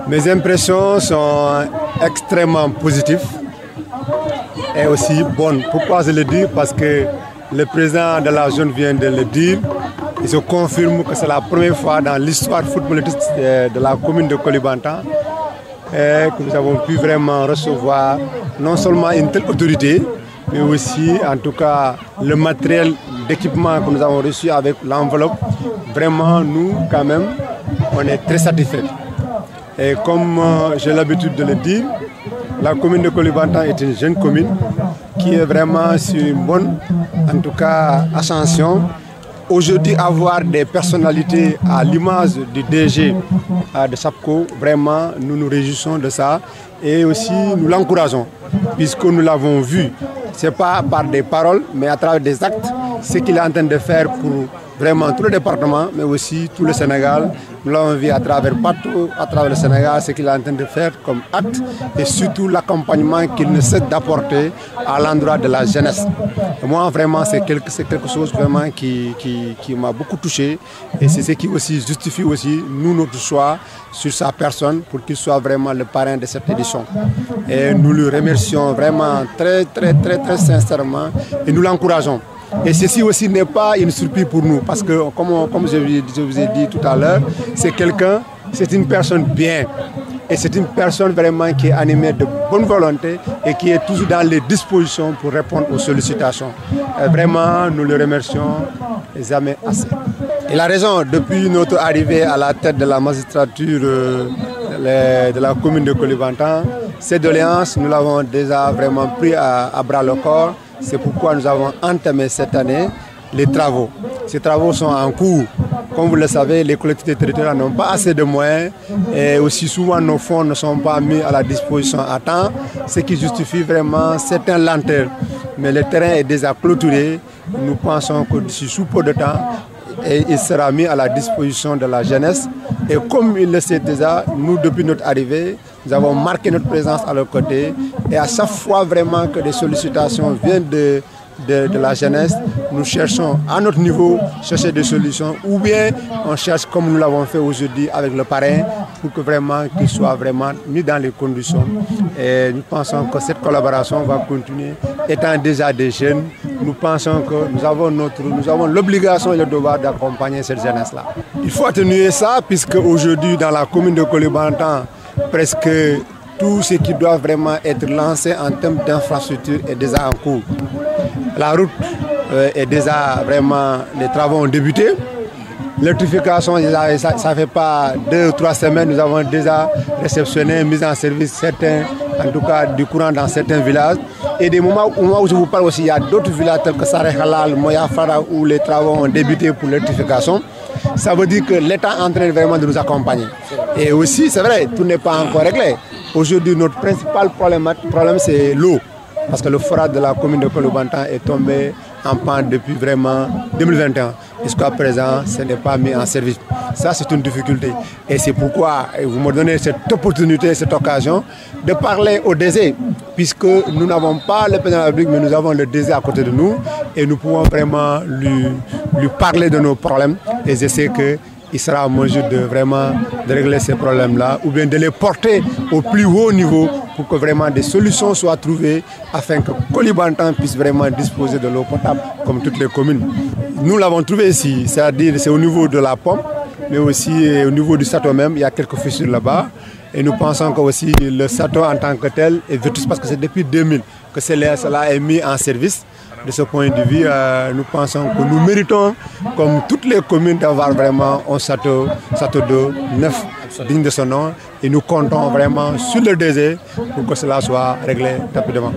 Mes impressions sont extrêmement positives et aussi bonnes. Pourquoi je le dis? Parce que le président de la zone vient de le dire. Il se confirme que c'est la première fois dans l'histoire footballistique de la commune de Koulibantang que nous avons pu vraiment recevoir non seulement une telle autorité, mais aussi en tout cas le matériel d'équipement que nous avons reçu avec l'enveloppe. Vraiment, nous, quand même, on est très satisfaits. Et comme j'ai l'habitude de le dire, la commune de Koulibantang est une jeune commune qui est vraiment sur une bonne, en tout cas, ascension. Aujourd'hui, avoir des personnalités à l'image du DG de SAPCO, vraiment, nous nous réjouissons de ça et aussi nous l'encourageons, puisque nous l'avons vu. Ce n'est pas par des paroles, mais à travers des actes, ce qu'il est en train de faire pour vraiment tout le département, mais aussi tout le Sénégal. Nous l'avons vu à travers partout, à travers le Sénégal, ce qu'il est en train de faire comme acte et surtout l'accompagnement qu'il ne cesse d'apporter à l'endroit de la jeunesse. Et moi, vraiment, c'est quelque chose vraiment qui m'a beaucoup touché et c'est ce qui aussi justifie aussi nous notre choix sur sa personne pour qu'il soit vraiment le parrain de cette édition. Et nous le remercions vraiment très sincèrement et nous l'encourageons. Et ceci aussi n'est pas une surprise pour nous parce que, comme je vous ai dit tout à l'heure, c'est une personne bien. Et c'est une personne vraiment qui est animée de bonne volonté et qui est toujours dans les dispositions pour répondre aux sollicitations. Et vraiment, nous le remercions jamais assez. Il a raison, depuis notre arrivée à la tête de la magistrature de la commune de Koulibantang, ces doléances, nous l'avons déjà vraiment pris à bras le corps. C'est pourquoi nous avons entamé cette année les travaux. Ces travaux sont en cours. Comme vous le savez, les collectivités territoriales n'ont pas assez de moyens et aussi souvent nos fonds ne sont pas mis à la disposition à temps, ce qui justifie vraiment certaines lenteurs. Mais le terrain est déjà clôturé. Nous pensons que d'ici sous peu de temps, il sera mis à la disposition de la jeunesse. Et comme il le sait déjà, nous, depuis notre arrivée, nous avons marqué notre présence à leur côté. Et à chaque fois vraiment que des sollicitations viennent de la jeunesse, nous cherchons à notre niveau chercher des solutions ou bien on cherche comme nous l'avons fait aujourd'hui avec le parrain pour que vraiment qu'il soit vraiment mis dans les conditions. Et nous pensons que cette collaboration va continuer. Étant déjà des jeunes, nous pensons que nous avons l'obligation et le devoir d'accompagner cette jeunesse-là. Il faut atténuer ça puisque aujourd'hui dans la commune de Koulibantang, presque tout ce qui doit vraiment être lancé en termes d'infrastructure est déjà en cours. La route est déjà vraiment, les travaux ont débuté. L'électrification, ça ne fait pas 2 ou 3 semaines, nous avons déjà réceptionné, mis en service certains, en tout cas du courant dans certains villages. Et des moments où je vous parle aussi, il y a d'autres villages tels que Saré Halal, Moya Fara, où les travaux ont débuté pour l'électrification. Ça veut dire que l'État est en train vraiment de nous accompagner. Et aussi, c'est vrai, tout n'est pas encore réglé. Aujourd'hui, notre principal problème c'est l'eau. Parce que le forage de la commune de Koulibantang est tombé en panne depuis vraiment 2021. Jusqu'à présent, ce n'est pas mis en service. Ça, c'est une difficulté. Et c'est pourquoi vous me donnez cette opportunité, cette occasion de parler au DG. Puisque nous n'avons pas le président de la République, mais nous avons le DG à côté de nous. Et nous pouvons vraiment lui parler de nos problèmes. Et je sais qu'il sera en mesure de régler ces problèmes-là ou bien de les porter au plus haut niveau pour que vraiment des solutions soient trouvées afin que Koulibantang puisse vraiment disposer de l'eau potable comme toutes les communes. Nous l'avons trouvé ici, c'est-à-dire c'est au niveau de la pompe, mais aussi au niveau du château même, il y a quelques fissures là-bas. Et nous pensons que aussi le château en tant que tel est vétuste parce que c'est depuis 2000 que cela est mis en service. De ce point de vue, nous pensons que nous méritons, comme toutes les communes, d'avoir vraiment un château d'eau neuf, digne de son nom. Et nous comptons vraiment sur le DG pour que cela soit réglé rapidement.